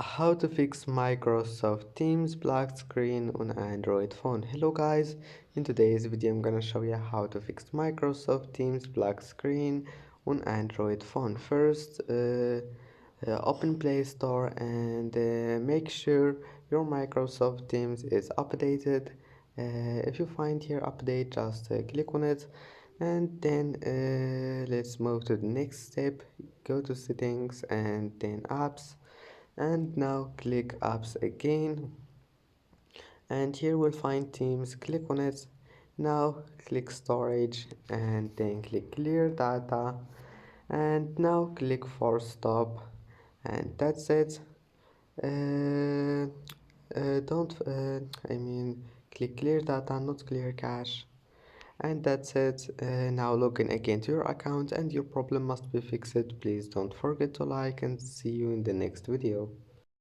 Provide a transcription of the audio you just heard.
How to fix Microsoft Teams black screen on Android phone. Hello guys, in today's video I'm gonna show you how to fix Microsoft Teams black screen on Android phone. First, open Play Store and make sure your Microsoft Teams is updated. If you find here update, just click on it, and then let's move to the next step. Go to settings and then apps, and now click apps again, and here we'll find Teams. Click on it. Now click storage and then click clear data, and now click force stop, and that's it. uh, don't I mean click clear data, not clear cache, and that's it. Now log in again to your account and your problem must be fixed. Please don't forget to like, and see you in the next video.